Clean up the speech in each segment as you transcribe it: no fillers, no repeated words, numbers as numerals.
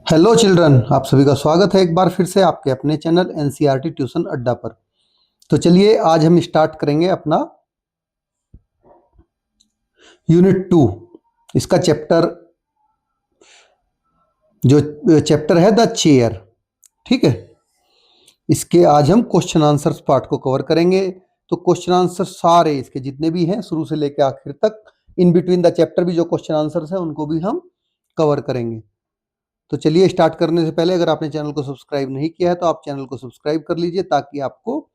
Hello children, आप सभी का स्वागत है एक बार फिर से आपके अपने चैनल एनसीईआरटी ट्यूशन अड्डा पर। तो चलिए आज हम स्टार्ट करेंगे अपना यूनिट 2। इसका चैप्टर है द चेयर। ठीक है, इसके आज हम क्वेश्चन आंसर्स पार्ट को कवर करेंगे। तो क्वेश्चन आंसर सारे इसके जितने भी हैं शुरू से लेकर आखिर तक, इन बिटवीन द चैप्टर भी जो क्वेश्चन आंसर्स हैं उनको भी हम कवर करेंगे। तो चलिए स्टार्ट करने से पहले अगर आपने चैनल को सब्सक्राइब नहीं किया है तो आप चैनल को सब्सक्राइब कर लीजिए, ताकि आपको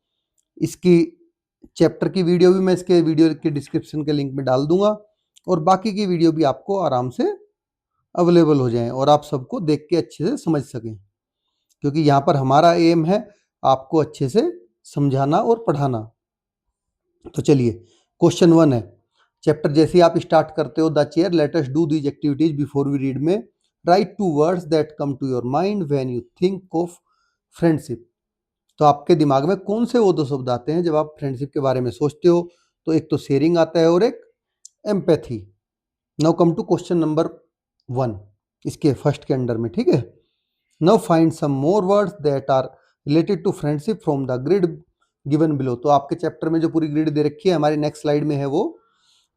इसकी चैप्टर की वीडियो भी मैं इसके वीडियो के डिस्क्रिप्शन के लिंक में डाल दूंगा, और बाकी की वीडियो भी आपको आराम से अवेलेबल हो जाए और आप सबको देख के अच्छे से समझ सकें, क्योंकि यहाँ पर हमारा एम है आपको अच्छे से समझाना और पढ़ाना। तो चलिए क्वेश्चन 1 है। चैप्टर जैसे ही आप स्टार्ट करते हो, the chair let us do these activities before we read may write two words that come to your mind when you think of friendship. तो आपके दिमाग में कौन से वो दो शब्द आते हैं जब आप फ्रेंडशिप के बारे में सोचते हो? तो एक तो शेयरिंग आता है और एक empathy. Now come to question number 1, इसके फर्स्ट के अंडर में। ठीक है, now find some more words that are related to friendship from the grid given below. तो आपके चैप्टर में जो पूरी ग्रिड दे रखी है, हमारी नेक्स्ट स्लाइड में है वो,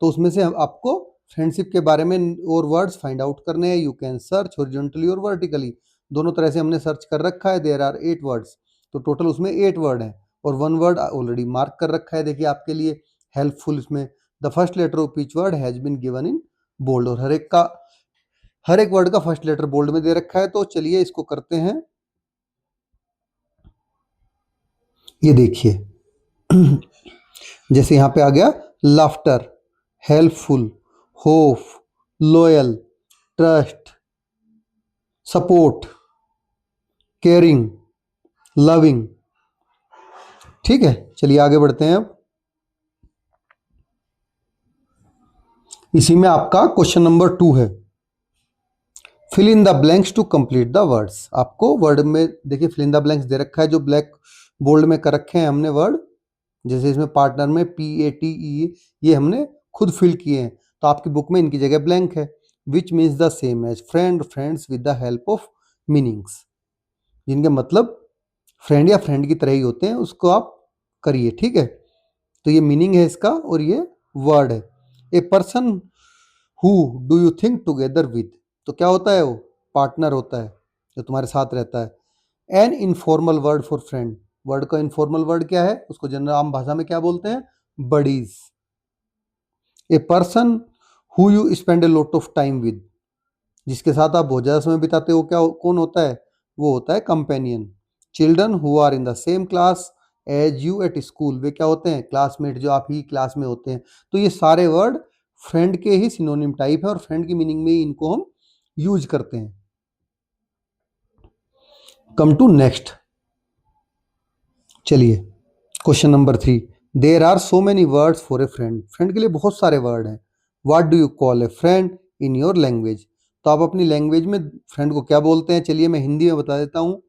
तो उसमें से आपको फ्रेंडशिप के बारे में और वर्ड्स फाइंड आउट करने हैं। यू कैन सर्च हॉरिजॉन्टली और वर्टिकली, दोनों तरह से हमने सर्च कर रखा है। देयर आर 8 वर्ड्स, तो टोटल उसमें 8 वर्ड हैं और 1 वर्ड ऑलरेडी मार्क कर रखा है। देखिए आपके लिए हेल्पफुल, इसमें the first letter of each word has been given in bold, और हर एक वर्ड का फर्स्ट लेटर बोल्ड में दे रखा है। तो चलिए इसको करते हैं। ये देखिए जैसे यहाँ पे आ गया laughter, helpful, hope, loyal, trust, support, caring, loving. ठीक है, चलिए आगे बढ़ते हैं। अब इसी में आपका क्वेश्चन नंबर 2 है, fill in the blanks to complete the words. आपको वर्ड में देखिए फिल इन द ब्लैंक्स दे रखा है, जो ब्लैक बोल्ड में कर रखे हैं हमने वर्ड। जैसे इसमें पार्टनर में PATE, ये हमने खुद फिल किए हैं, तो आपकी बुक में इनकी जगह ब्लैंक है। Which means the same as friend, friends with the help of meanings, जिनके मतलब फ्रेंड या फ्रेंड की तरह ही होते हैं, उसको आप करिए। ठीक है, तो ये मीनिंग है इसका और ये वर्ड है। ए person who do you think together with, तो क्या होता है वो? पार्टनर होता है जो तुम्हारे साथ रहता है। An informal word for friend, word का इनफॉर्मल वर्ड क्या है? उसको जनरल आम भाषा में क्या बोलते हैं? Buddies. A person who you spend a lot of time with, जिसके साथ आप बहुत ज़्यादा समय बिताते हो, क्या कौन होता है? वो होता है companion. Children who are in the same class as you at school, वे क्या होते हैं? क्लासमेट, जो आप ही क्लास में होते हैं। तो ये सारे वर्ड फ्रेंड के ही सिनोनिम टाइप है और फ्रेंड की मीनिंग में ही इनको हम यूज करते हैं। कम टू नेक्स्ट, चलिए question number 3, there are so many words for a friend. Friend के लिए बहुत सारे वर्ड हैं। What do you call a friend in your language, तो आप अपनी लैंग्वेज में फ्रेंड को क्या बोलते हैं? चलिए मैं हिंदी में बता देता हूँ।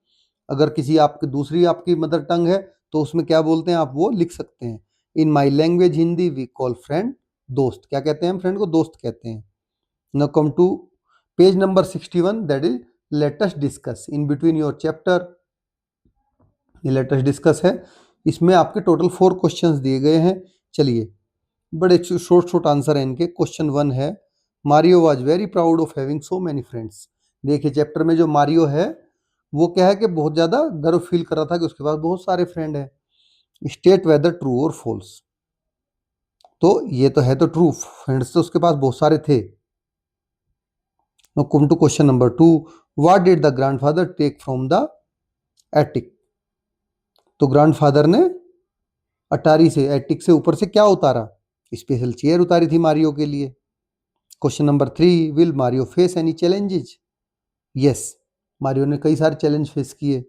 अगर किसी आपकी दूसरी आपकी मदर टंग है तो उसमें क्या बोलते हैं आप वो लिख सकते हैं। In my language Hindi we call friend dost. क्या कहते हैं हम फ्रेंड को? दोस्त कहते हैं। Now come to page number 61, that is let us discuss in between your chapter. ये लेट अस डिस्कस है, इसमें आपके टोटल 4 क्वेश्चंस दिए गए हैं। चलिए बड़े शॉर्ट शॉर्ट आंसर है इनके। क्वेश्चन 1 है, Mario was very proud of having so many friends. देखिए चैप्टर में जो मारियो है वो क्या है कि बहुत ज़्यादा गर्व फील कर रहा था कि उसके पास बहुत सारे फ्रेंड हैं। स्टेट वेदर ट्रू और फॉल्स, तो ये तो है तो ट्रू, फ्रेंड्स तो उसके पास बहुत सारे थे। Now come to question number 2, what did the grandfather take from the attic. तो ग्रैंडफादर ने अटारी से, एटिक से ऊपर से क्या उतारा? स्पेशल चेयर उतारी थी मारियो के लिए। Question number 3, will Mario face any challenges. Yes, Mario ने कई सारे चैलेंज फेस किए।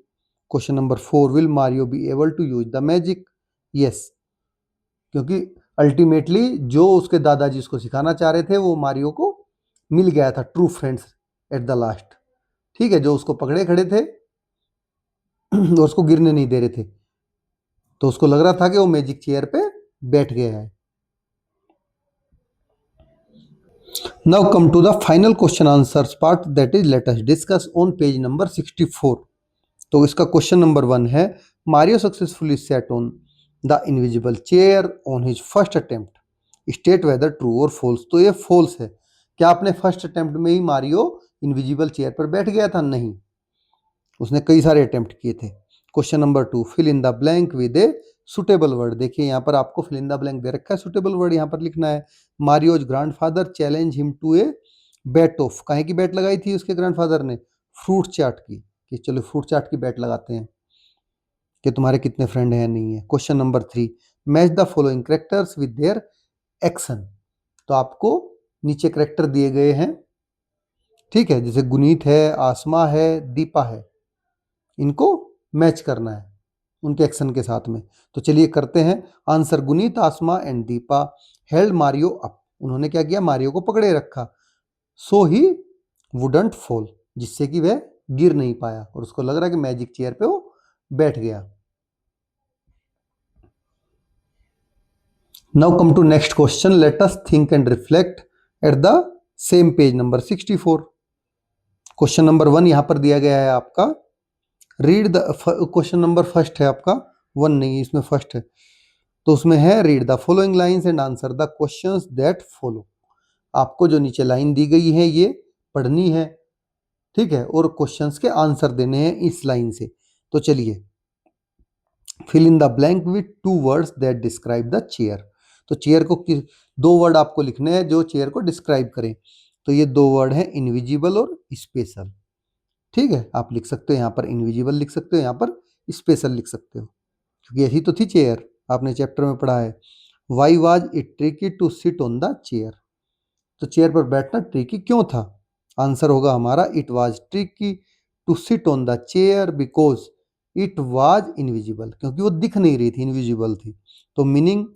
Question number 4, will Mario be able to use the magic. Yes, क्योंकि अल्टीमेटली जो उसके दादाजी उसको सिखाना चाह रहे थे वो मारियो को मिल गया था, true friends at the last. ठीक है, जो उसको पकड़े खड़े थे और उसको गिरने नहीं दे रहे थे, तो उसको लग रहा था कि वो मैजिक चेयर पे बैठ गया है। Now come to the final question answers part, that is let us discuss on page number 64. तो इसका क्वेश्चन नंबर 1 है, Mario successfully set on the invisible chair on his first attempt, state whether true और false. तो ये false है। क्या आपने first attempt में ही मारियो इनविजिबल चेयर पर बैठ गया था? नहीं, उसने कई सारे अटेम्प्ट किए थे। Question number 2, fill in the blank with a suitable word. देखिए यहाँ पर आपको फिल इन द ब्लैंक दे रखा है, सुटेबल वर्ड यहाँ पर लिखना है। Mario's grandfather challenge him to a bet of. काहे की बैट लगाई थी उसके ग्रैंडफादर ने? फ्रूट चाट की, कि चलो फ्रूट चाट की बैट लगाते हैं कि तुम्हारे कितने फ्रेंड हैं नहीं है। Question number 3, match the following characters with their action. तो आपको नीचे कैरेक्टर दिए गए हैं, ठीक है, जैसे गुनीत है, आसमा है, दीपा है, इनको मैच करना है उनके एक्शन के साथ में। तो चलिए करते हैं answer. Guneet, Aasma and Deepa held Mario up. उन्होंने क्या किया? मारियो को पकड़े रखा। सो ही वुडंट फॉल, जिससे कि वह गिर नहीं पाया और उसको लग रहा है कि मैजिक चेयर पे वो बैठ गया। Now come to next question, let us think and reflect at the same page number 64। Question number 1 यहां पर दिया गया है आपका, read the, question number first है आपका, 1 नहीं इसमें फर्स्ट है, तो उसमें है read the following lines and answer the questions that follow. आपको जो नीचे लाइन दी गई है ये पढ़नी है, ठीक है, और क्वेश्चंस के आंसर देने हैं इस लाइन से। तो चलिए, fill in the blank with 2 words that describe the chair. तो चेयर को 2 वर्ड आपको लिखने हैं जो चेयर को डिस्क्राइब करें। तो ये 2 वर्ड हैं, इनविजिबल और स्पेशल। ठीक है, आप लिख सकते हो यहाँ पर इनविजिबल लिख सकते हो, यहाँ पर स्पेशल लिख सकते हो, क्योंकि यही तो थी चेयर, आपने चैप्टर में पढ़ा है। Why was it tricky to sit on the chair. तो चेयर पर बैठना ट्रिकी क्यों था? आंसर होगा हमारा, it was tricky to sit on the chair because it was invisible, क्योंकि वो दिख नहीं रही थी, इनविजिबल थी। तो meaning,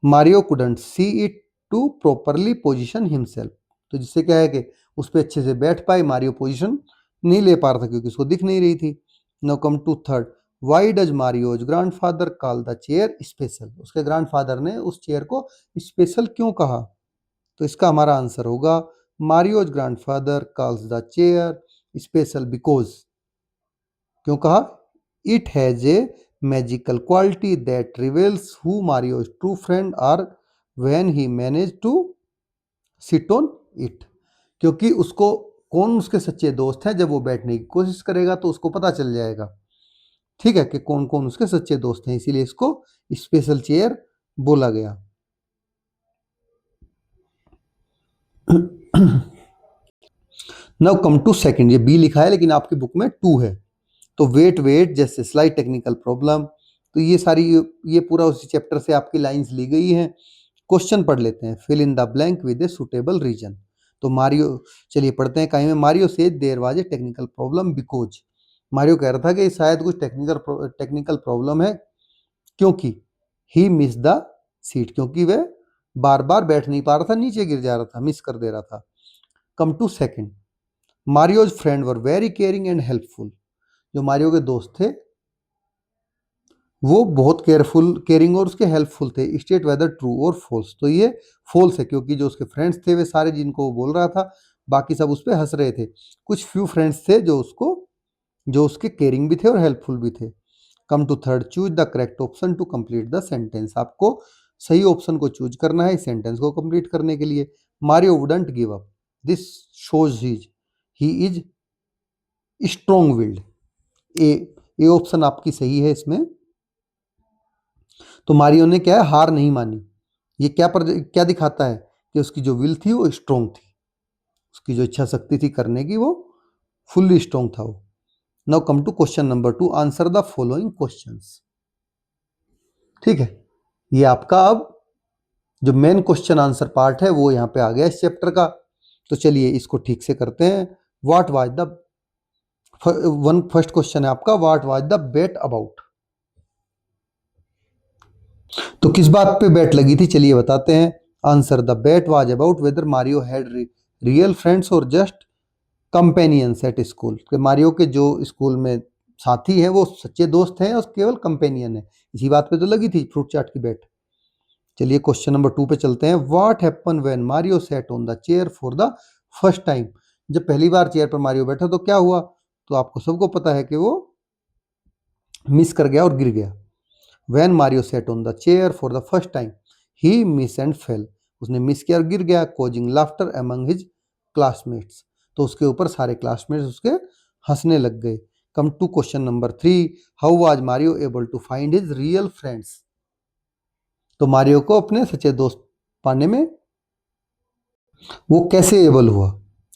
Mario couldn't see it to properly position himself. तो जिससे क्या है कि उस पर अच्छे से बैठ पाए, मारियो पोजिशन नहीं ले पा रहा था क्योंकि उसको दिख नहीं रही थी। Now come to third, why does Mario's grandfather call the chair special. उसके ग्रैंडफादर ने उस चेयर को स्पेशल क्यों कहा? तो इसका हमारा आंसर होगा, Mario's grandfather calls the chair special because, क्यों कहा? It has a magical quality that reveals who Mario's true friend are when he manage to sit on it. क्योंकि उसको कौन उसके सच्चे दोस्त हैं, जब वो बैठने की कोशिश करेगा तो उसको पता चल जाएगा, ठीक है, कि कौन कौन उसके सच्चे दोस्त हैं, इसीलिए इसको स्पेशल चेयर बोला गया। नाउ कम टू सेकंड, ये बी लिखा है लेकिन आपकी बुक में 2 है। तो वेट वेट जैसे स्लाइट टेक्निकल प्रॉब्लम। तो ये सारी, ये पूरा उसी चैप्टर से आपकी लाइंस ली गई हैं। क्वेश्चन पढ़ लेते हैं, fill in the blank with a suitable reason. तो मारियो, चलिए पढ़ते हैं। कहीं में मारियो से there was a technical problem because, Mario कह रहा था कि शायद कुछ टेक्निकल प्रॉब्लम है क्योंकि ही मिस द सीट, क्योंकि वह बार बार बैठ नहीं पा रहा था, नीचे गिर जा रहा था, मिस कर दे रहा था। Come to second, Mario's friend were very caring and helpful. जो मारियो के दोस्त थे वो बहुत केयरिंग और उसके हेल्पफुल थे। स्टेट वेदर ट्रू और फॉल्स। तो ये फॉल्स है, क्योंकि जो उसके फ्रेंड्स थे वे सारे, जिनको वो बोल रहा था, बाकी सब उस पर हंस रहे थे। कुछ फ्यू फ्रेंड्स थे जो उसके केयरिंग भी थे और हेल्पफुल भी थे। Come to third, choose the correct option to complete the sentence. आपको सही ऑप्शन को चूज करना है इस सेंटेंस को कंप्लीट करने के लिए। Mario wouldn't give up, this shows he is strong willed. A option आपकी सही है इसमें। तो मारियो ने क्या है, हार नहीं मानी। ये क्या दिखाता है कि उसकी जो विल थी वो स्ट्रॉन्ग थी, उसकी जो इच्छा शक्ति थी करने की वो फुल्ली स्ट्रॉन्ग था वो। Now come to question number 2, answer the following questions. ठीक है, ये आपका अब जो मेन क्वेश्चन आंसर पार्ट है वो यहाँ पे आ गया इस चैप्टर का। तो चलिए इसको ठीक से करते हैं। What was the first question है आपका, what was the bet about. तो किस बात पे बेट लगी थी, चलिए बताते हैं। Answer, the bet was about whether Mario had real friends और just companions at school. Mario के जो स्कूल में साथी हैं वो सच्चे दोस्त हैं और केवल कंपेनियन है, इसी बात पे तो लगी थी फ्रूट चाट की बेट। चलिए क्वेश्चन नंबर 2 पे चलते हैं। What happen when Mario sat on the chair for the first time? जब पहली बार चेयर पर मारियो बैठा तो क्या हुआ? तो आपको सबको पता है कि वो मिस कर गया और गिर गया। When Mario sat on the chair for the first time he miss and fell. उसने मिस किया और गिर गया। Causing laughter among his classmates. तो उसके ऊपर सारे क्लासमेट्स उसके हंसने लग गए। Come to question number 3। How was Mario able to find his real friends? तो मारियो को अपने सच्चे दोस्त पाने में वो कैसे एबल हुआ?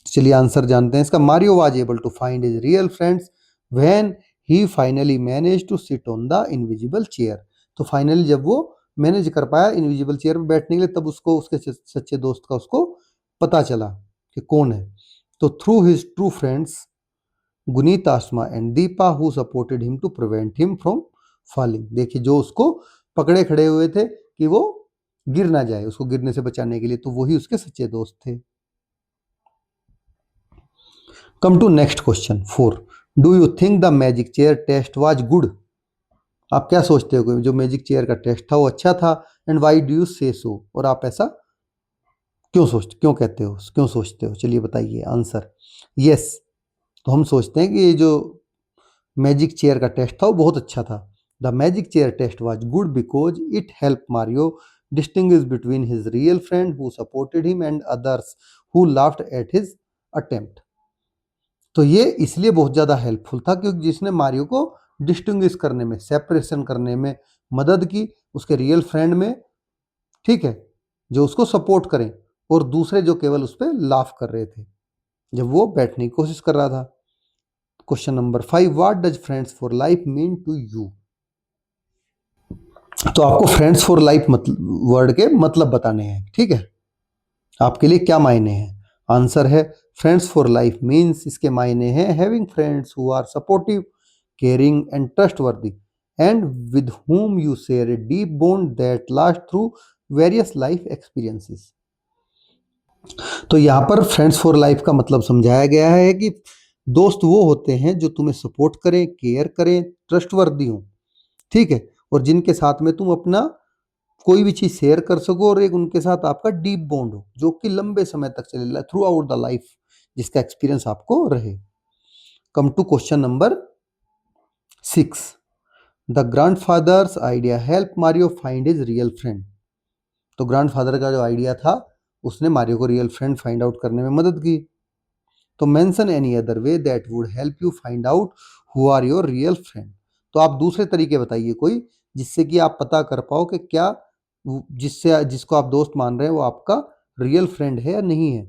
चलिए आंसर जानते हैं इसका। Mario was able to find his real friends when he finally manage to sit on the invisible chair. तो फाइनली जब वो मैनेज कर पाया इनविजिबल चेयर पर बैठने के लिए, तब उसको उसके सच्चे दोस्त का उसको पता चला कि कौन है। तो through his true friends Guneet, Aasma and Deepa who supported him to prevent him from falling. देखिए जो उसको पकड़े खड़े हुए थे कि वो गिर ना जाए, उसको गिरने से बचाने के लिए, तो वही उसके सच्चे दोस्त थे। Come to next question 4। Do you think the magic chair test was good? आप क्या सोचते हो कि जो मैजिक चेयर का टेस्ट था वो अच्छा था? एंड व्हाई डू यू से सो? और आप ऐसा क्यों कहते हो, क्यों सोचते हो? चलिए बताइए आंसर। यस, तो हम सोचते हैं कि ये जो मैजिक चेयर का टेस्ट था वो बहुत अच्छा था। The magic chair test was good because it help Mario distinguish between his real friend who supported him and others who laughed at his attempt. तो ये इसलिए बहुत ज़्यादा हेल्पफुल था क्योंकि जिसने मारियो को डिस्टिंग्विश करने में, सेपरेशन करने में मदद की उसके रियल फ्रेंड में, ठीक है, जो उसको सपोर्ट करें, और दूसरे जो केवल उस पर लाफ कर रहे थे जब वो बैठने की कोशिश कर रहा था। Question number 5। What does friends for life mean to you? तो आपको फ्रेंड्स फॉर लाइफ वर्ड के मतलब बताने हैं, ठीक है, आपके लिए क्या मायने हैं? आंसर है फ्रेंड्स फॉर लाइफ मीन्स, इसके मायने हैं having friends who are supportive, caring and trustworthy and with whom you share a deep bond that lasts through various life experiences। तो यहाँ पर फ्रेंड्स फॉर लाइफ का मतलब समझाया गया है कि दोस्त वो होते हैं जो तुम्हें सपोर्ट करें, केयर करें, ट्रस्टवर्दी हों, ठीक है, और जिनके साथ में तुम अपना कोई भी चीज शेयर कर सको, और एक उनके साथ आपका डीप बॉन्ड हो जो कि लंबे समय तक चले, थ्रू आउट द लाइफ, जिसका एक्सपीरियंस आपको रहे। Come to question number 6। The grandfather's idea help Mario find his real friend. तो ग्रैंडफादर का जो आइडिया था उसने मारियो को रियल फ्रेंड फाइंड आउट करने में मदद की। तो mention any other way that would help you find out who are your real friend. तो आप दूसरे तरीके बताइए कोई, जिससे कि आप पता कर पाओ कि क्या जिसको आप दोस्त मान रहे हैं वो आपका रियल फ्रेंड है या नहीं है।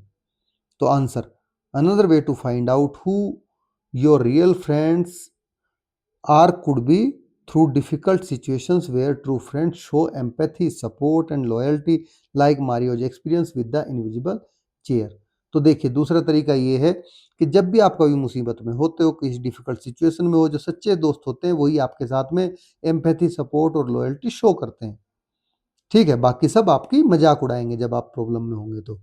तो answer, another way to find out who your real friends are could be through difficult situations where true friends show empathy, support and loyalty like Mario's experience with the invisible chair. तो देखिए दूसरा तरीका ये है कि जब भी आप कभी मुसीबत में होते हो, किसी डिफिकल्ट सिचुएशन में हो, जो सच्चे दोस्त होते हैं वही आपके साथ में एम्पैथी, सपोर्ट और लॉयल्टी शो करते हैं, ठीक है, बाकी सब आपकी मजाक उड़ाएंगे जब आप प्रॉब्लम में होंगे।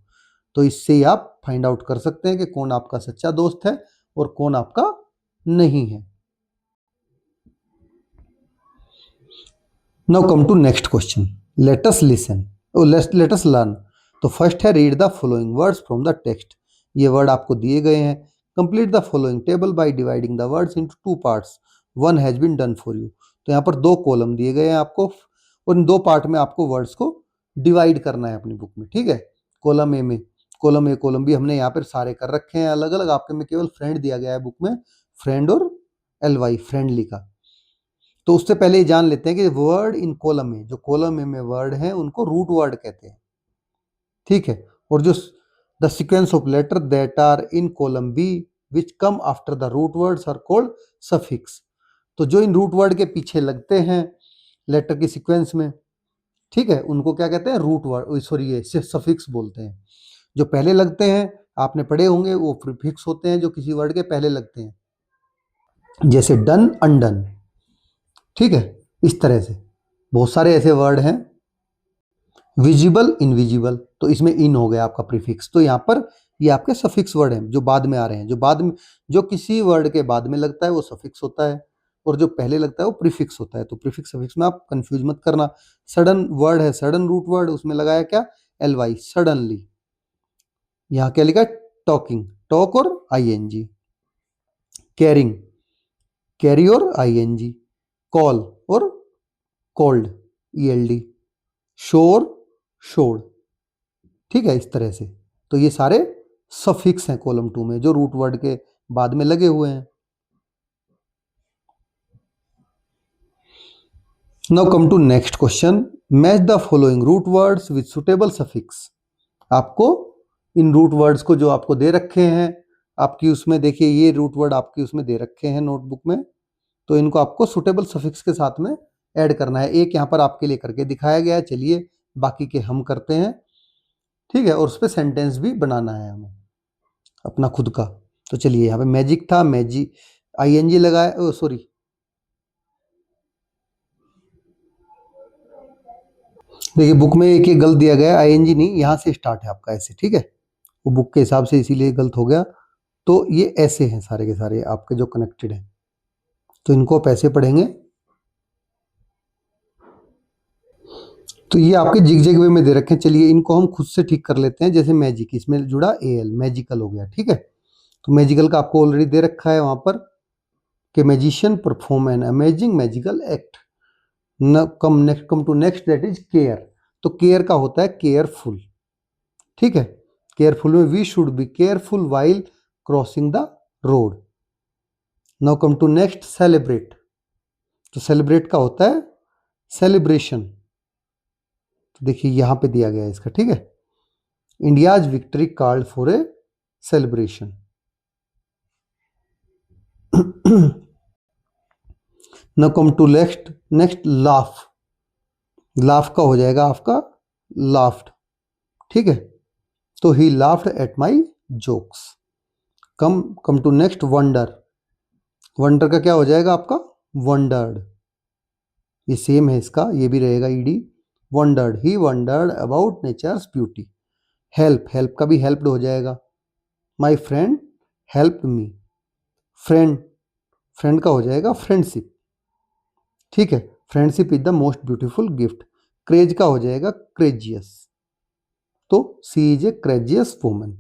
तो इससे ही आप फाइंड आउट कर सकते हैं कि कौन आपका सच्चा दोस्त है और कौन आपका नहीं है। Now come to next question. Let us listen, let us learn. तो फर्स्ट है read the following words from the text. ये वर्ड आपको दिए गए हैं। Complete the following table by dividing the words into two parts, one has been done for you. तो यहाँ पर दो कॉलम दिए गए हैं आपको, और इन दो पार्ट में आपको वर्ड्स को डिवाइड करना है अपनी बुक में, ठीक है। कॉलम ए में, कॉलम ए कॉलम बी हमने यहाँ पर सारे कर रखे हैं अलग अलग। आपके में केवल फ्रेंड दिया गया है बुक में, फ्रेंड और LY, फ्रेंडली का। तो उससे पहले ये जान लेते हैं कि वर्ड इन कॉलम में, जो कॉलम में वर्ड हैं उनको रूट वर्ड कहते हैं, ठीक है। और जो the sequence of letter that are in column B which come after the root words are called suffix. तो जो इन रूट वर्ड के पीछे लगते हैं लेटर की सीक्वेंस में, ठीक है, उनको क्या कहते हैं? रूट वर्ड, सॉरी ये सफिक्स बोलते हैं। जो पहले लगते हैं आपने पढ़े होंगे, वो प्रीफिक्स होते हैं जो किसी वर्ड के पहले लगते हैं, जैसे डन, अनडन, ठीक है। इस तरह से बहुत सारे ऐसे वर्ड हैं। विजिबल, इनविजिबल, तो इसमें इन हो गया आपका प्रीफिक्स। तो यहाँ पर ये आपके सफिक्स वर्ड हैं जो बाद में आ रहे हैं। जो किसी वर्ड के बाद में लगता है वो सफिक्स होता है। और जो पहले लगता है वो प्रीफिक्स होता है, तो प्रीफिक्स सफिक्स में आप कंफ्यूज मत करना। सडन वर्ड है, सडन रूट वर्ड, उसमें लगाया क्या, एल वाई, सडनली। यहाँ क्या लिखा है, टॉकिंग, टॉक और आईएनजी। कैरिंग, कैरी और आईएनजी। कॉल और कॉल्ड, ईएलडी। शोर, शोर्ड। ठीक है, इस तरह से। तो ये सारे सफिक्स हैं कॉलम 2 में जो रूट वर्ड के बाद में लगे हुए हैं। Now come to next question, match the following root words with suitable suffix. आपको इन रूट वर्ड्स को जो आपको दे रखे हैं, आपकी उसमें देखिए ये रूट वर्ड आपकी उसमें दे रखे हैं नोटबुक में, तो इनको आपको सुटेबल सफिक्स के साथ में ऐड करना है। एक यहाँ पर आपके लिए करके दिखाया गया है, चलिए बाकी के हम करते हैं। ठीक है, और उस पर सेंटेंस भी बनाना है हमें अपना खुद का। तो चलिए, यहाँ पे मैजिक था, मैजिक आईएनजी लगाया, सॉरी, देखिए बुक में एक ये गलत दिया गया है, आईएनजी नहीं, यहाँ से स्टार्ट है आपका ऐसे। ठीक है, वो बुक के हिसाब से इसीलिए गलत हो गया। तो ये ऐसे हैं सारे के सारे आपके जो कनेक्टेड हैं, तो इनको आप ऐसे पढ़ेंगे। तो ये आपके जिग वे में दे रखे हैं, चलिए इनको हम खुद से ठीक कर लेते हैं। जैसे मैजिक, इसमें जुड़ा एल, मैजिकल हो गया। ठीक है, तो मैजिकल का आपको ऑलरेडी दे रखा है वहां पर कि magician perform an amazing magical act. Come to next, that is care. तो केयर का होता है केयरफुल। ठीक है, केयरफुल में we should be careful while crossing the road. Now come to next, celebrate. तो सेलिब्रेट का होता है सेलिब्रेशन। तो देखिए यहां पे दिया गया है इसका। ठीक है, India's victory called for a celebration. Now come to next laugh. Laugh का हो जाएगा आपका लाफ्ड। ठीक है, तो he laughed at my jokes. Come to next, wonder. Wonder का क्या हो जाएगा आपका, वंडर्ड। ये सेम है इसका, ये भी रहेगा ED. Wondered, he wondered about nature's beauty. Help, help का भी हेल्प्ड हो जाएगा। My friend help me. Friend, friend का हो जाएगा फ्रेंडशिप। ठीक है, friendship is the most beautiful gift. Craze का हो जाएगा क्रेजियस। तो सी इज ए क्रेजियस वुमन।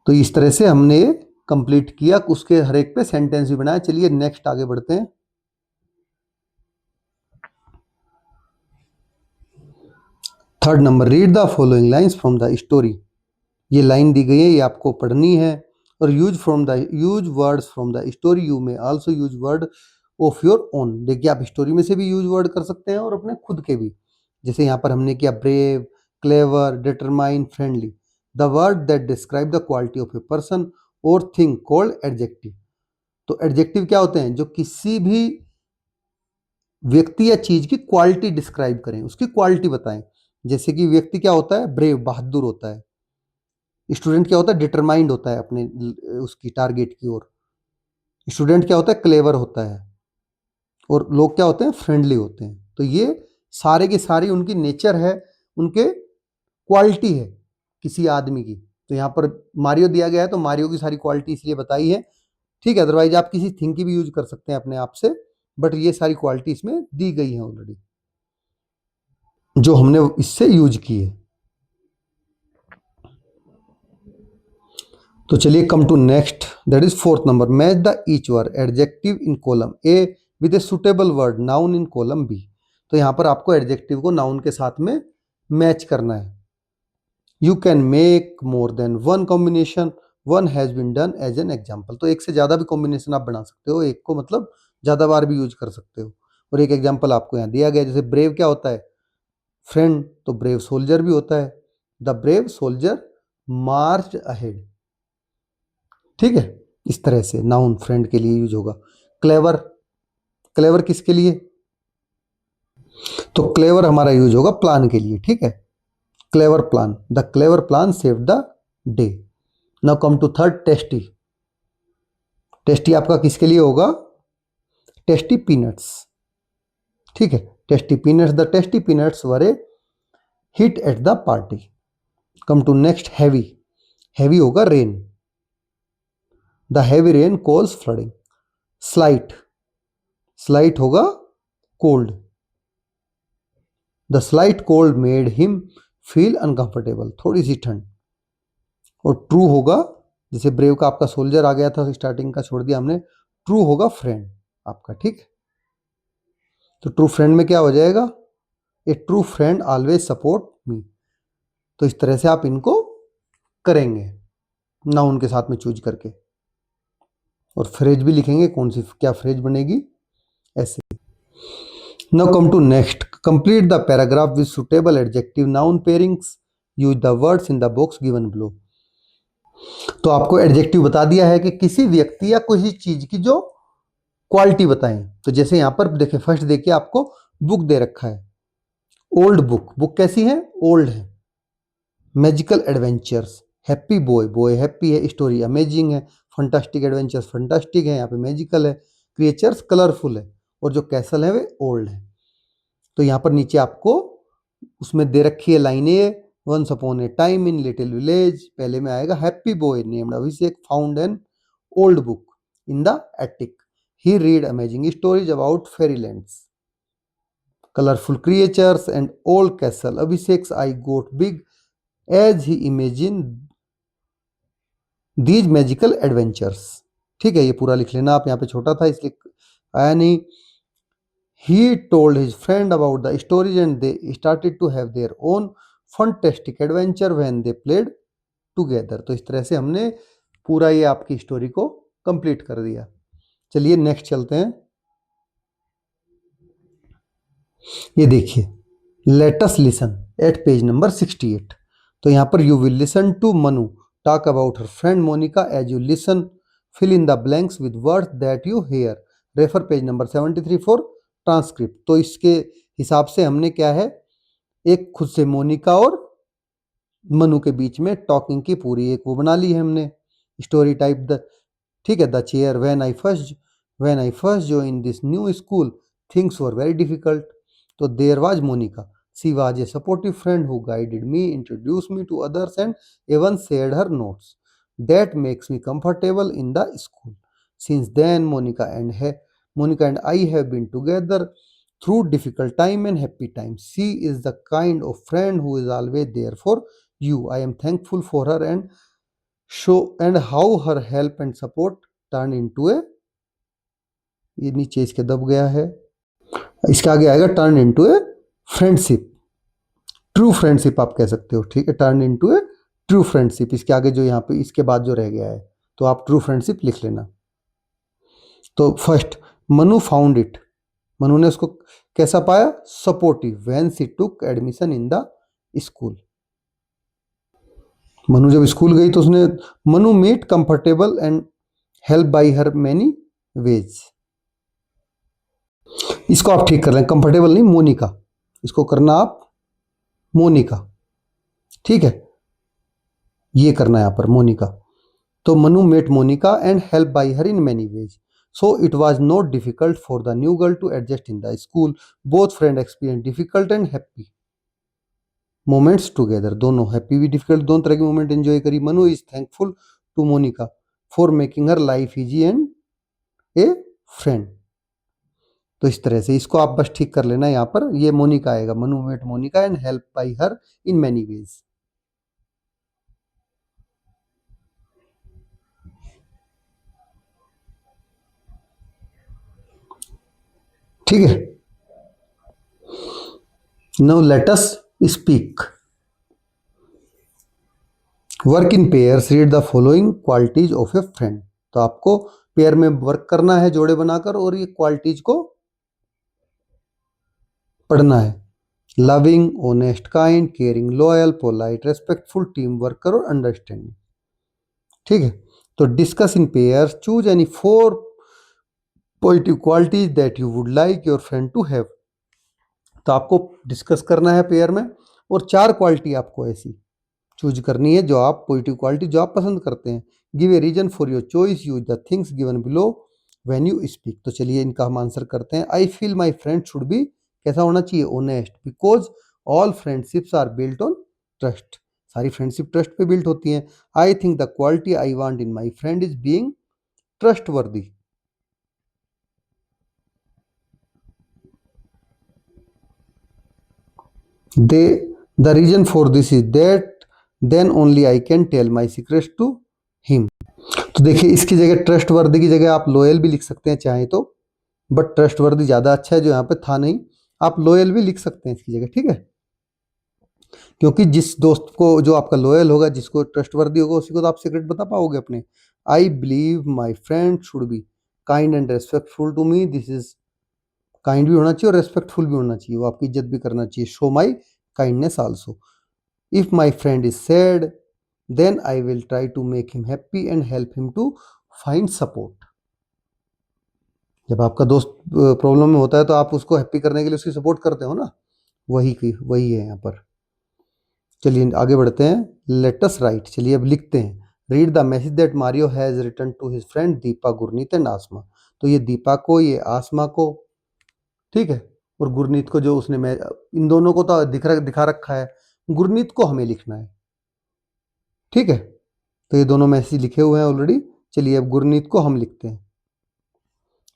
तो इस तरह से हमने कंप्लीट किया, उसके हर एक पे सेंटेंस भी बनाया। चलिए नेक्स्ट आगे बढ़ते हैं। Third number, read the following lines from the story. ये लाइन दी गई है, ये आपको पढ़नी है। और use words from the story, you may also use word of your own. देखिए आप स्टोरी में से भी यूज वर्ड कर सकते हैं और अपने खुद के भी। जैसे यहाँ पर हमने किया brave, clever, determine, friendly. The word that describe the quality of a person और थिंग कॉल्ड एडजेक्टिव। तो एडजेक्टिव क्या होते हैं, जो किसी भी व्यक्ति या चीज की क्वालिटी डिस्क्राइब करें, उसकी क्वालिटी बताएं। जैसे कि व्यक्ति क्या होता है, ब्रेव, बहादुर होता है। स्टूडेंट क्या होता है, डिटरमाइंड होता है अपने उसकी टारगेट की ओर। स्टूडेंट क्या होता है, क्लेवर होता है। और लोग क्या होते हैं, फ्रेंडली होते हैं। तो ये सारे के सारी उनकी नेचर है, उनके क्वालिटी है किसी आदमी की। तो यहाँ पर मारियो दिया गया है, तो मारियो की सारी क्वालिटी इसलिए बताई है। ठीक है, अदरवाइज आप किसी थिंग की भी यूज कर सकते हैं अपने आप से, बट ये सारी क्वालिटी इसमें दी गई है ऑलरेडी, जो हमने इससे यूज की है। तो चलिए come to next, that is fourth number, match the each word adjective in column A with a suitable word noun in column B. तो यहाँ पर आपको एडजेक्टिव को नाउन के साथ में मैच करना है। You can make more than one combination, one has been done as an example. तो एक से ज्यादा भी कॉम्बिनेशन आप बना सकते हो, एक को मतलब ज्यादा बार भी यूज कर सकते हो। और एक एग्जाम्पल आपको यहाँ दिया गया, जैसे ब्रेव क्या होता है, फ्रेंड, तो ब्रेव सोल्जर भी होता है। The brave soldier March ahead. ठीक है, इस तरह से नाउन फ्रेंड के लिए यूज होगा। क्लेवर, क्लेवर किसके लिए, तो क्लेवर हमारा यूज होगा प्लान के लिए। ठीक है, clever plan, the clever plan save the day. Now come to third, tasty. Tasty आपका किसके लिए होगा, टेस्टी पीनट्स। ठीक है, tasty peanuts, the tasty peanuts were a hit at the party. Come to next, heavy. Heavy होगा rain, the heavy rain cause flooding. Slight, slight होगा cold, the slight cold made him feel uncomfortable, थोड़ी सी ठंड। और true होगा, जैसे brave का आपका सोल्जर आ गया था, स्टार्टिंग का छोड़ दिया हमने, ट्रू होगा फ्रेंड आपका, ठीक। तो ट्रू फ्रेंड में क्या हो जाएगा, a true friend always support me. तो इस तरह से आप इनको करेंगे नाउन के साथ में चूज करके, और फ्रेज भी लिखेंगे कौन सी क्या फ्रेज बनेगी ऐसे। Now come to next, complete the paragraph with suitable adjective noun pairings, use the words in the box given below. तो आपको एडजेक्टिव बता दिया है कि किसी व्यक्ति या किसी चीज की जो क्वालिटी बताएं। तो जैसे यहां पर देखिए, फर्स्ट देखिए आपको बुक दे रखा है, ओल्ड बुक, बुक कैसी है, ओल्ड है। Magical adventures, happy boy, boy happy है, स्टोरी अमेजिंग है, फंटास्टिक एडवेंचर्स फंटास्टिक है, यहाँ पे मैजिकल है, क्रिएचर्स कलरफुल है, और जो कैसल है वे ओल्ड है। तो यहाँ पर नीचे आपको उसमें दे रखी है लाइनें, once upon a time in little village, पहले में आएगा happy boy named Abhishek found an old book in the attic, he read amazing stories about fairylands, colourful creatures and old castle, Abhishek's eye got big as he imagine these magical adventures. ठीक है, ये पूरा लिख लेना आप, यहाँ पे छोटा था इसलिए आया नहीं। He told his friend about the stories and they started to have their own fantastic adventure when they played together. तो इस तरह से हमने पूरा ये आपकी स्टोरी को कंप्लीट कर दिया। चलिए नेक्स्ट चलते हैं। ये देखिए, let us listen at page number 68। तो यहाँ पर you will listen to Manu talk about her friend Monica as you listen, fill in the blanks with words that you hear, refer page number 73 for transcript। तो इसके हिसाब से हमने क्या है, एक खुद से मोनिका और मनु के बीच में टॉकिंग की पूरी एक वो बना ली है हमने स्टोरी टाइप द, ठीक है। The chair, when I first join this new school things were very difficult. तो there was Monica, she was a supportive friend who guided me, introduced me to others, and even shared her notes. That makes me comfortable in the school. Since then, Monica and I have been together through difficult time and happy times. She is the kind of friend who is always there for you. I am thankful for her and how her help and support turned into a, ये नीचे इसके दब गया है, इसके आगे आएगा turn into a friendship, true friendship आप कह सकते हो, ठीक है। टर्न इनटू ए ट्रू फ्रेंडशिप, इसके आगे जो यहाँ पे इसके बाद जो रह गया है, तो आप ट्रू फ्रेंडशिप लिख लेना। तो first, Manu found it, Manu ने उसको कैसा पाया, supportive, when she took admission in the school. Manu जब स्कूल गई तो उसने, Manu met comfortable and help by her many ways. इसको आप ठीक कर लें, कंफर्टेबल नहीं मोनिका, इसको करना आप मोनिका, ठीक है, ये करना है यहाँ पर मोनिका। तो Manu met Monica and help by her in many ways, so it was not difficult for the new girl to adjust in the school, both friend experience difficult and happy moments together, दोनों happy भी difficult दोनों तरह के moment enjoy करी। Manu is thankful to Monica for making her life easy and a friend. तो इस तरह से इसको आप बस ठीक कर लेना, यहाँ पर ये मोनिका आएगा, Manu met Monica and help by her in many ways. ठीक है, now let us speak. Work in pairs, read the following qualities of a friend. तो आपको पेयर में वर्क करना है जोड़े बनाकर, और ये क्वालिटीज को पढ़ना है। Loving, honest, kind, caring, loyal, polite, respectful, team worker और अंडरस्टैंडिंग। ठीक है, तो discuss in pairs, choose any 4 positive qualities that you would like your friend to have. तो आपको डिस्कस करना है पेयर में, और 4 क्वालिटी आपको ऐसी चूज करनी है जो आप पॉजिटिव क्वालिटी जो आप पसंद करते हैं। Give a reason for your choice, use the things given below when you speak. तो चलिए इनका हम आंसर करते हैं। I feel my friend should be, कैसा होना चाहिए, honest, because all friendships are built on trust. सारी फ्रेंडशिप ट्रस्ट पे बिल्ट होती हैं। I think the quality I want in my friend is being trustworthy. They the reason for this is that then only I can tell my secrets to him. तो देखिए इसकी जगह trust वर्दी की जगह आप लोयल भी लिख सकते हैं चाहे तो, बट ट्रस्ट वर्दी ज़्यादा अच्छा है, जो यहाँ पे था नहीं। आप लोयल भी लिख सकते हैं इसकी जगह, ठीक है, क्योंकि जिस दोस्त को जो आपका लोयल होगा, जिसको ट्रस्ट वर्दी होगा, उसी को तो आप सीक्रेट बता पाओगे अपने। I believe my friend should be kind and respectful to me. This is kind भी होना चाहिए और रेस्पेक्टफुल भी होना चाहिए, वो आपकी इज्जत भी करना चाहिए। Show my kindness also. If my friend is sad then I will try to make him happy and help him to find support. जब आपका दोस्त प्रॉब्लम में होता है तो आप उसको हैप्पी करने के लिए उसकी सपोर्ट करते हो ना, वही है यहाँ पर। चलिए आगे बढ़ते हैं। लेट अस राइट, चलिए अब लिखते हैं। Read the message that Mario has return to his friend Deepa, Gurneet and Asma. तो ये दीपा को, ये आसमा को, ठीक है, और गुरनीत को जो उसने इन दोनों को तो दिखा रखा है, गुरनीत को हमें लिखना है, ठीक है। तो ये दोनों मैसेज लिखे हुए हैं ऑलरेडी। चलिए अब गुरनीत को हम लिखते हैं।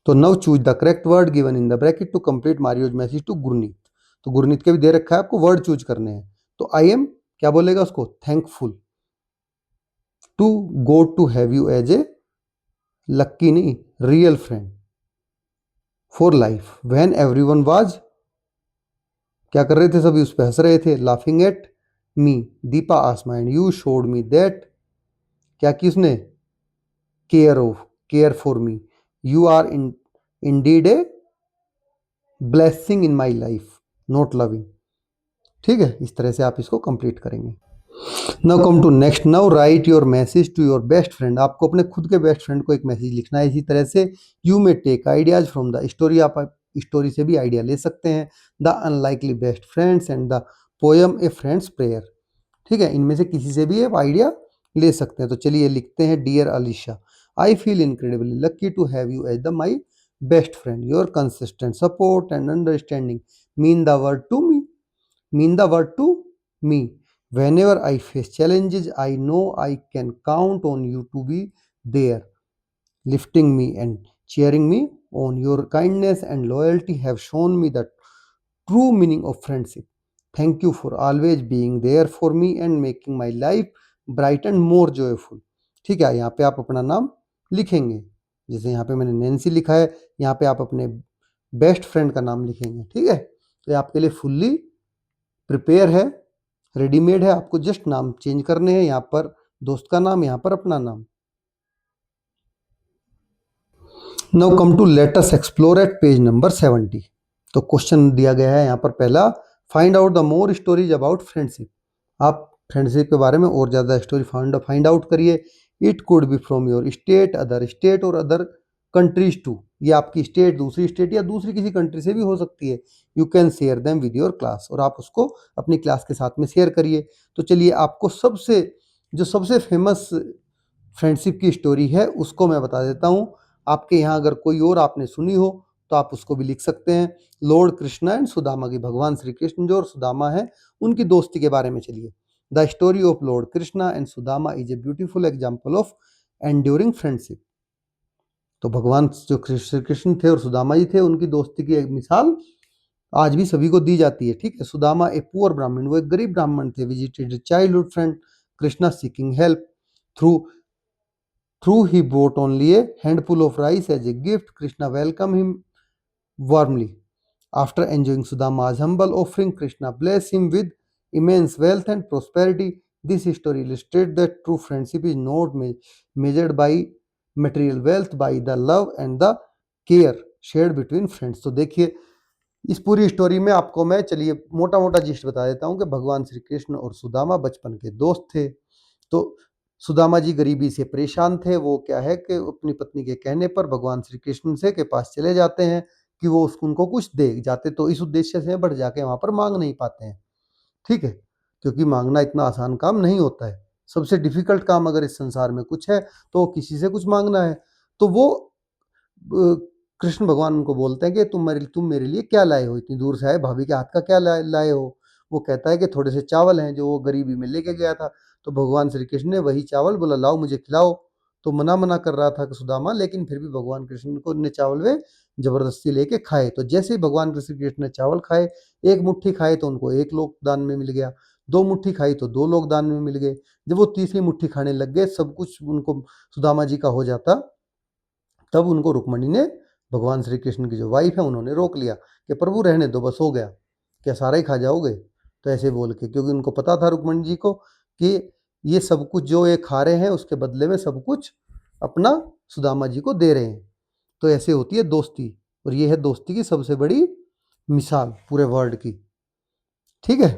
तो now choose the correct word given in the bracket to complete Mario's message to Gurneet. तो गुरनीत के भी दे रखा है, आपको वर्ड चूज करने हैं। तो आई एम क्या बोलेगा उसको, thankful to go to have you as a lucky नहीं real friend for life when everyone was, क्या कर रहे थे सभी उस पर हंस रहे थे, laughing at me Deepa Asma, and you showed me that, क्या की उसने, care for me, you are indeed a blessing in my life not loving. ठीक है, इस तरह से आप इसको कंप्लीट करेंगे। Now come to next. Now write your message to your best friend. आपको अपने खुद के बेस्ट फ्रेंड को एक मैसेज लिखना है। इसी तरह से you may take ideas from the story, आप स्टोरी से भी आइडिया ले सकते हैं। The unlikely best friends and the poem a friend's prayer. ठीक है, इनमें से किसी से भी आप आइडिया ले सकते हैं। तो चलिए लिखते हैं, dear Alisha, I feel incredibly lucky to have you as the my best friend. Your consistent support and understanding mean the word to me. Whenever I face challenges, I know I can count on you to be there, lifting me and cheering me on. Your kindness and loyalty have shown me the true meaning of friendship. Thank you for always being there for me and making my life bright and more joyful. ठीक है, यहाँ पे आप अपना नाम लिखेंगे। जैसे यहाँ पे मैंने नैन्सी लिखा है, यहाँ पे आप अपने बेस्ट फ्रेंड का नाम लिखेंगे। ठीक है, तो ये आपके लिए फुल्ली प्रिपेयर है, रेडीमेड है। आपको जस्ट नाम चेंज करने हैं, यहाँ पर दोस्त का नाम, यहाँ पर अपना नाम। Now come to let us explore at page number 70। तो क्वेश्चन दिया गया है यहाँ पर पहला, find out the more stories about friendship. आप फ्रेंडशिप के बारे में और ज़्यादा स्टोरी फाइंड आउट करिए। It could be from your state, other state और अदर कंट्रीज टू। ये आपकी स्टेट, दूसरी स्टेट या दूसरी किसी कंट्री से भी हो सकती है। You can share them with your class, और आप उसको अपनी क्लास के साथ में शेयर करिए। तो चलिए आपको सबसे फेमस फ्रेंडशिप की स्टोरी है उसको मैं बता देता हूँ। आपके यहाँ अगर कोई और आपने सुनी हो तो आप उसको भी लिख सकते हैं। लॉर्ड कृष्णा एंड सुदामा की, भगवान श्री कृष्ण जो और सुदामा है उनकी दोस्ती के बारे में। चलिए, the story of Lord Krishna and Sudama is a beautiful example of enduring friendship. तो भगवान जो श्री कृष्ण थे और सुदामा जी थे, उनकी दोस्ती की एक मिसाल आज भी सभी को दी जाती है। ठीक है, सुदामा ए पुअर ब्राह्मण, वो एक गरीब ब्राह्मण थे। Visited childhood friend Krishna seeking help, through he brought only a handful of rice as a gift. Krishna welcomed him warmly. After enjoying Sudama's humble offering, Krishna blessed him with immense wealth and prosperity. This story illustrates that true friendship is not measured by material wealth, by the love and the care shared between friends. तो देखिए इस पूरी story में आपको मैं, चलिए मोटा मोटा जिस्ट बता देता हूँ कि भगवान श्री कृष्ण और सुदामा बचपन के दोस्त थे। तो सुदामा जी गरीबी से परेशान थे। वो क्या है कि अपनी पत्नी के कहने पर भगवान श्री कृष्ण से के पास चले जाते हैं कि वो उनको कुछ दे जाते, तो इस उद्देश्य से बढ़ जाके वहां पर मांग नहीं पाते हैं। ठीक है, क्योंकि मांगना इतना आसान काम नहीं होता है। सबसे डिफिकल्ट काम अगर इस संसार में कुछ है तो किसी से कुछ मांगना है। तो वो कृष्ण भगवान उनको बोलते हैं कि तुम मेरे लिए क्या लाए हो, इतनी दूर से आए, भाभी के हाथ का क्या लाए हो। वो कहता है कि थोड़े से चावल हैं जो वो गरीबी में लेके गया था। तो भगवान श्री कृष्ण ने वही चावल बोला, लाओ मुझे खिलाओ। तो मना मना कर रहा था कि सुदामा, लेकिन फिर भी भगवान कृष्ण को ने चावल वे जबरदस्ती लेके खाए। तो जैसे ही भगवान श्री कृष्ण ने चावल खाए, एक मुट्ठी खाए तो उनको 1 लोक दान में मिल गया, 2 मुट्ठी खाई तो 2 लोक दान में मिल गए। जब वो तीसरी मुट्ठी खाने लग गए, सब कुछ उनको सुदामा जी का हो जाता, तब उनको रुक्मणी ने, भगवान श्री कृष्ण की जो वाइफ है, उन्होंने रोक लिया कि प्रभु रहने दो, बस हो गया, क्या सारा ही खा जाओगे? तो ऐसे बोल के, क्योंकि उनको पता था रुक्मणी जी को कि ये सब कुछ जो ये खा रहे हैं उसके बदले में सब कुछ अपना सुदामा जी को दे रहे हैं। तो ऐसे होती है दोस्ती, और ये है दोस्ती की सबसे बड़ी मिसाल पूरे वर्ल्ड की। ठीक है,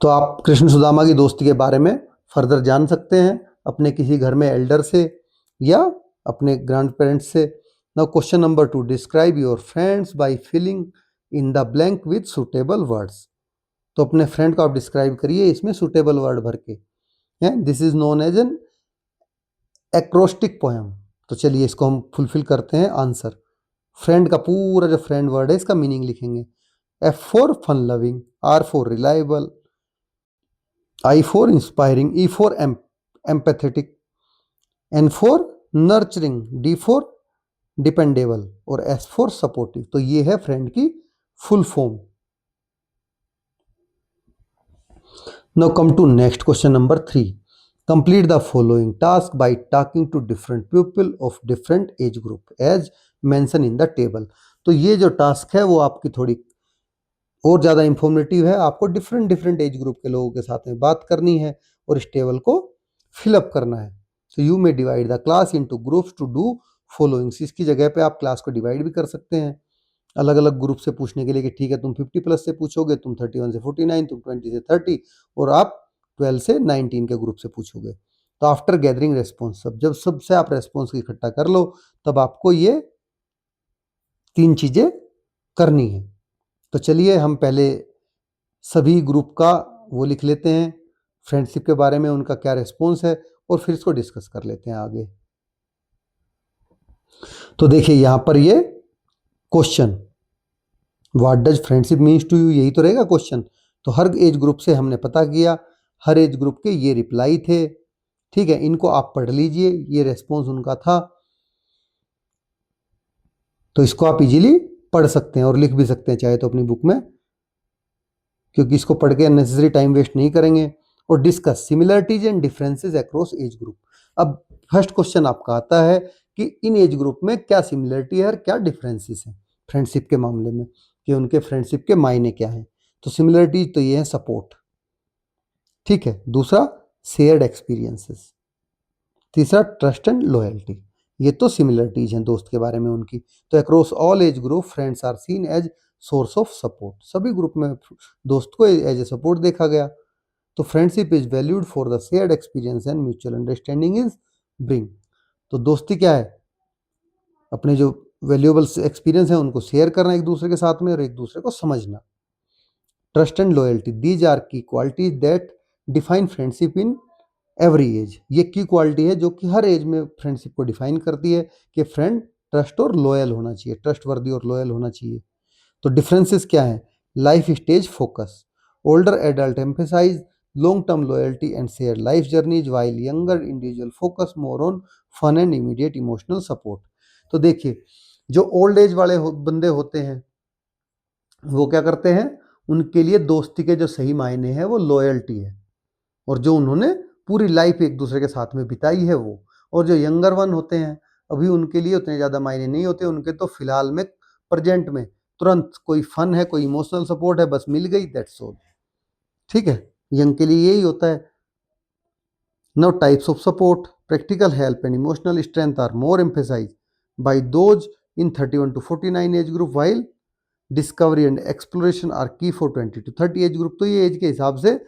तो आप कृष्ण सुदामा की दोस्ती के बारे में फर्दर जान सकते हैं अपने किसी घर में एल्डर से या अपने ग्रैंड पेरेंट्स से। Now question number 2, describe your friends by filling in the blank with suitable words. तो अपने फ्रेंड को आप डिस्क्राइब करिए इसमें सुटेबल वर्ड भर के। This is known as an acrostic poem. तो चलिए इसको हम फुलफिल करते हैं आंसर। फ्रेंड का पूरा जो फ्रेंड वर्ड है इसका मीनिंग लिखेंगे। F for fun loving, R for reliable, I for inspiring, E for empathetic, N for nurturing, D for dependable और S for supportive। तो ये है फ्रेंड की full form. Now come to next question number 3. Complete the following task by talking to different people of different age group as mentioned in the table। तो ये जो task है वो आपकी थोड़ी और ज़्यादा इंफॉर्मेटिव है। आपको डिफरेंट डिफरेंट एज ग्रुप के लोगों के साथ में बात करनी है और इस टेबल को फिलअप करना है। तो you may divide the class into groups to do followings. इसकी जगह पे आप क्लास को डिवाइड भी कर सकते हैं अलग अलग ग्रुप से पूछने के लिए कि ठीक है तुम 50 प्लस से पूछोगे, तुम 31 से 49, तुम 20 से 30 और आप 12 से 19 के ग्रुप से पूछोगे। तो आफ्टर गैदरिंग रेस्पॉन्स, जब सबसे आप रेस्पॉन्स इकट्ठा कर लो तब आपको ये 3 चीज़ें करनी है। तो चलिए हम पहले सभी ग्रुप का वो लिख लेते हैं, फ्रेंडशिप के बारे में उनका क्या रेस्पॉन्स है, और फिर इसको डिस्कस कर लेते हैं आगे। तो देखिए यहाँ पर ये question, what does friendship means to you, यही तो रहेगा क्वेश्चन। तो हर एज ग्रुप से हमने पता किया, हर एज ग्रुप के ये रिप्लाई थे। ठीक है, इनको आप पढ़ लीजिए, ये रेस्पॉन्स उनका था। तो इसको आप इजीली पढ़ सकते हैं और लिख भी सकते हैं चाहे तो अपनी बुक में, क्योंकि इसको पढ़ के अननेसेसरी टाइम वेस्ट नहीं करेंगे। और discuss similarities and differences across age group. अब फर्स्ट क्वेश्चन आपका आता है कि इन एज ग्रुप में क्या सिमिलरिटी है और क्या डिफरेंसेस है फ्रेंडशिप के मामले में, कि उनके फ्रेंडशिप के मायने क्या है। तो सिमिलरिटीज तो ये है सपोर्ट, ठीक है। दूसरा शेयर्ड एक्सपीरियंसेस, तीसरा ट्रस्ट एंड लॉयल्टी। ये तो सिमिलरिटीज हैं दोस्त के बारे में उनकी। तो across all age group friends are seen as source of support. सभी ग्रुप में दोस्त को एज ए सपोर्ट देखा गया। तो friendship is valued for the shared experience and mutual understanding is bring. तो दोस्ती क्या है, अपने जो वैल्यूएबल एक्सपीरियंस है उनको शेयर करना एक दूसरे के साथ में और एक दूसरे को समझना। Trust and loyalty, these are key qualities that define friendship in every age. ये की क्वालिटी है जो कि हर एज में फ्रेंडशिप को डिफाइन करती है कि फ्रेंड ट्रस्ट और लॉयल होना चाहिए, ट्रस्ट वर्दी और लॉयल होना चाहिए। तो डिफरेंसेस क्या है, life stage focus, older adult emphasise long term loyalty and share life journeys while younger individual focus more on fun and immediate emotional support. तो देखिए जो ओल्ड एज वाले बंदे होते हैं वो क्या करते हैं, उनके लिए दोस्ती के जो सही मायने हैं वो लॉयल्टी है, और जो उन्होंने पूरी लाइफ एक दूसरे के साथ में बिताई है वो। और जो यंगर वन होते हैं अभी उनके लिए उतने ज़्यादा मायने नहीं होते, उनके तो फिलहाल में प्रेजेंट में तुरंत कोई फन है, कोई इमोशनल सपोर्ट है, बस मिल गई, दैट्स ऑल। ठीक है, यंग के लिए यही होता है। Now types of support, practical help and emotional strength are more emphasise by those in 31 to 49 age group, while discovery and exploration are key for 20 to 30 age group. तो ये as के हिसाब से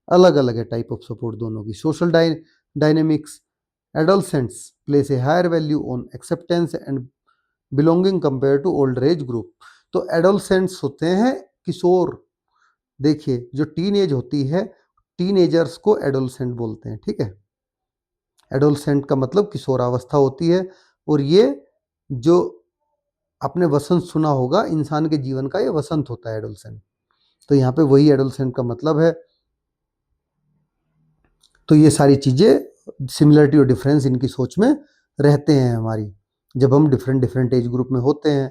अलग अलग है टाइप ऑफ सपोर्ट दोनों की। Social dynamics, adolescents place a higher value on acceptance and belonging compare to older age group. तो एडोलसेंट्स होते हैं किशोर। देखिए जो टीन एज होती है, टीन एजर्स को एडोलसेंट बोलते हैं। ठीक है, एडोलसेंट का मतलब किशोरावस्था होती है, और ये जो आपने वसंत सुना होगा, इंसान के जीवन का ये वसंत होता है एडोलसेंट। तो यहाँ पे वही एडोलसेंट का मतलब है। तो ये सारी चीज़ें सिमिलरिटी और डिफरेंस इनकी सोच में रहते हैं हमारी, जब हम डिफरेंट डिफरेंट एज ग्रुप में होते हैं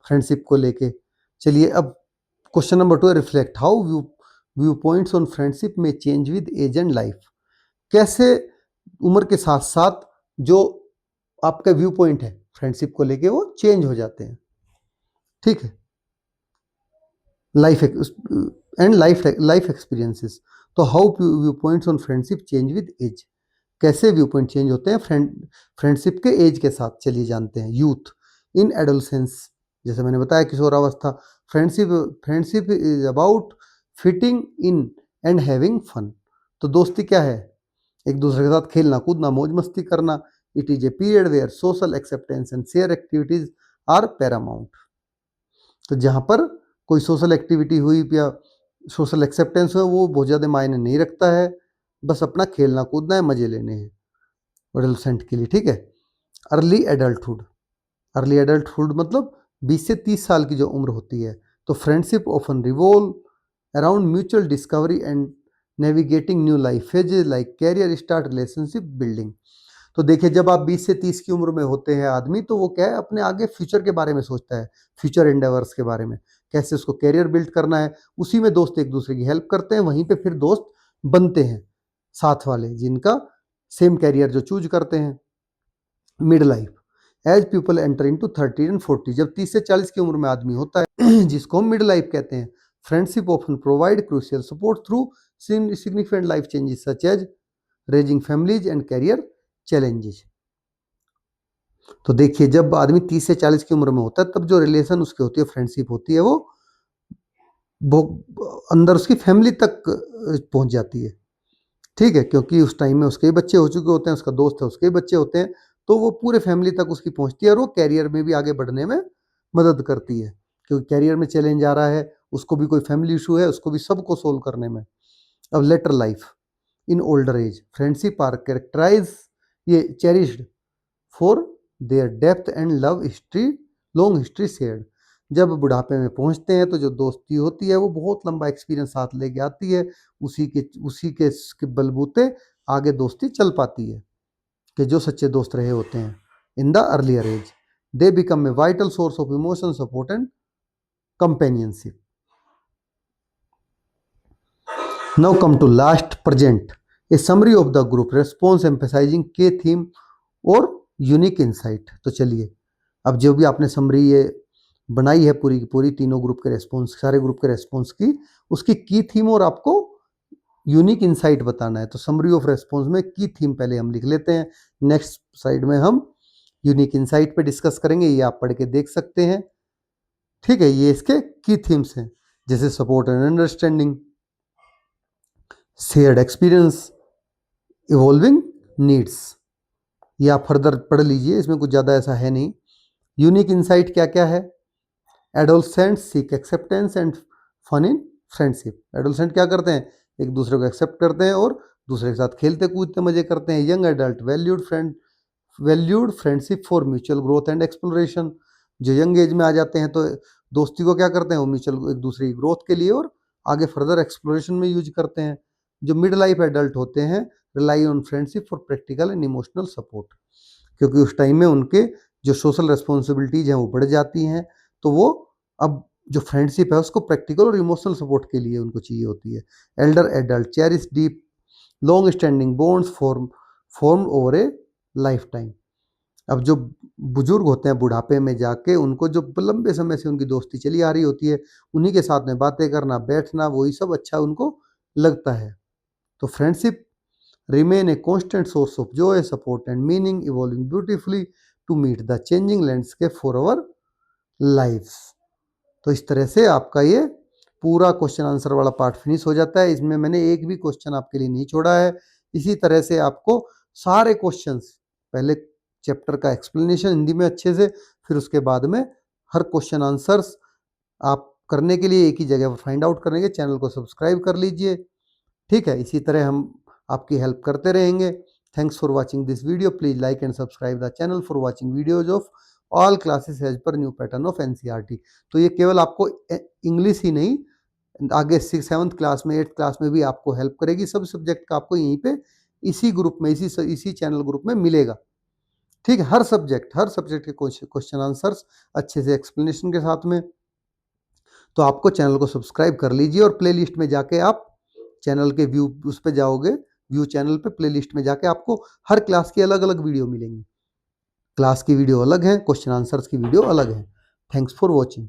फ्रेंडशिप को लेके। चलिए अब क्वेश्चन नंबर 2 है, reflect how viewpoints on friendship में change with age and life. कैसे उम्र के साथ साथ जो आपका व्यू पॉइंट है फ्रेंडशिप को लेके वो चेंज हो जाते हैं, ठीक है। Life and life experiences. तो how viewpoints on friendship change with age, कैसे व्यू पॉइंट चेंज होते हैं फ्रेंडशिप के एज के साथ, चलिए जानते हैं। यूथ इन एडोलसेंस, जैसे मैंने बताया किशोरावस्था, friendship friendship is about fitting in and having fun. तो दोस्ती क्या है? एक दूसरे के साथ खेलना कूदना मौज मस्ती करना। It is a period where social acceptance and share activities are paramount. तो जहाँ पर कोई सोशल एक्टिविटी हुई या सोशल एक्सेप्टेंस हो वो बहुत ज़्यादा मायने नहीं रखता है, बस अपना खेलना कूदना है, मजे लेने हैं एडोलसेंट के लिए, ठीक है। अर्ली एडल्टहुड, अर्ली एडल्टहुड मतलब 20 से 30 साल की जो उम्र होती है। तो friendship often revolve around mutual discovery and navigating new life phases like career start relationship building. तो देखिए जब आप 20 से 30 की उम्र में होते हैं आदमी, तो वो क्या है, अपने आगे फ्यूचर के बारे में सोचता है, फ्यूचर एंडेवर्स के बारे में, कैसे उसको कैरियर बिल्ड करना है। उसी में दोस्त एक दूसरे की हेल्प करते हैं, वहीं पे फिर दोस्त बनते हैं साथ वाले जिनका सेम कैरियर जो चूज करते हैं। Mid life, as people enter into 30 and 40, जब 30 से 40 की उम्र में आदमी होता है जिसको हम मिड लाइफ कहते हैं। Friendship often provide crucial support through significant life changes such as raising families and career challenges. तो देखिए जब आदमी 30 से 40 की उम्र में होता है, तब जो रिलेशन उसकी होती है, फ्रेंडशिप होती है, वो अंदर उसकी फैमिली तक पहुंच जाती है, ठीक है। क्योंकि उस टाइम में उसके ही बच्चे हो चुके होते हैं, उसका दोस्त है उसके ही बच्चे होते हैं, तो वो पूरे फैमिली तक उसकी पहुंचती है और वो कैरियर में भी आगे बढ़ने में मदद करती है। क्योंकि कैरियर में चैलेंज आ रहा है, उसको भी कोई फैमिली इशू है, उसको भी सबको सोल्व करने में। अब later life in older age, friendship are characterize ये cherished for their depth and love history long history shared. जब बुढ़ापे में पहुंचते हैं तो जो दोस्ती होती है वो बहुत लंबा एक्सपीरियंस साथ लेके आती है, उसी के बलबूते आगे दोस्ती चल पाती है। कि जो सच्चे दोस्त रहे होते हैं in the earlier age, they become a vital source of emotion support and companionship. Now come to last present, a summary of the group response emphasising key theme और यूनिक इंसाइट। तो चलिए अब जो भी आपने समरी ये बनाई है पूरी की पूरी, तीनों ग्रुप के रेस्पॉन्स, सारे ग्रुप के रेस्पॉन्स की, उसकी की थीम और आपको यूनिक इंसाइट बताना है। तो समरी ऑफ रेस्पॉन्स में की थीम पहले हम लिख लेते हैं, नेक्स्ट साइड में हम यूनिक इंसाइट पे डिस्कस करेंगे, ये आप पढ़ के देख सकते हैं, ठीक है। ये इसके की थीम्स हैं, जैसे support and understanding, shared experience, evolving needs. ये आप फर्दर पढ़ लीजिए, इसमें कुछ ज़्यादा ऐसा है नहीं। यूनिक इंसाइट क्या क्या है? Adolescents seek acceptance and fun in friendship. Adolescent क्या करते हैं? एक दूसरे को एक्सेप्ट करते हैं और दूसरे के साथ खेलते कूदते मजे करते हैं। Young adult valued friendship for mutual growth and exploration. जो यंग एज में आ जाते हैं तो दोस्ती को क्या करते हैं? वो म्यूचुअल एक दूसरे की ग्रोथ के लिए और आगे फर्दर एक्सप्लोरेशन में यूज करते हैं। जो मिड लाइफ एडल्ट होते हैं rely on friendship for practical and emotional support, क्योंकि उस टाइम में उनके जो सोशल रिस्पॉन्सिबिलिटीज हैं वो बढ़ जाती हैं, तो वो अब जो फ्रेंडशिप है उसको प्रैक्टिकल और इमोशनल सपोर्ट के लिए उनको चाहिए होती है। Elder adult cherish deep long standing bonds form over ए लाइफ टाइम। अब जो बुजुर्ग होते हैं बुढ़ापे में जाके, उनको जो लंबे समय से उनकी दोस्ती चली आ रही होती है, उन्हीं के साथ में बातें करना बैठना वही सब अच्छा उनको लगता है। तो friendship remain a constant source of joy, support and meaning, evolving beautifully to meet the changing landscape for our lives। तो इस तरह से आपका ये पूरा क्वेश्चन आंसर वाला पार्ट फिनिश हो जाता है। इसमें मैंने एक भी क्वेश्चन आपके लिए नहीं छोड़ा है। इसी तरह से आपको सारे क्वेश्चंस, पहले चैप्टर का एक्सप्लेनेशन हिंदी में अच्छे से, फिर उसके बाद में हर क्वेश्चन आंसर्स आप करने के लिए एक ही जगह पर फाइंड आउट करने के, चैनल को सब्सक्राइब कर लीजिए, ठीक है। इसी तरह हम आपकी हेल्प करते रहेंगे। Thanks for watching this video, please like and subscribe the channel for watching videos of all classes as per new pattern of NCERT. तो ये केवल आपको इंग्लिश ही नहीं, आगे 6th 7th क्लास में 8th क्लास में भी आपको हेल्प करेगी। सब सब्जेक्ट का आपको यहीं पे इसी ग्रुप में, इसी चैनल ग्रुप में मिलेगा। ठीक है, हर सब्जेक्ट के क्वेश्चन आंसर्स अच्छे से एक्सप्लेनेशन के साथ में। तो आपको चैनल को सब्सक्राइब कर लीजिए और प्लेलिस्ट में जाके आप चैनल के व्यू उस पे जाओगे, व्यू चैनल पे प्लेलिस्ट में जाके आपको हर क्लास की अलग अलग वीडियो मिलेंगी। क्लास की वीडियो अलग है, क्वेश्चन आंसर्स की वीडियो अलग है। Thanks for watching.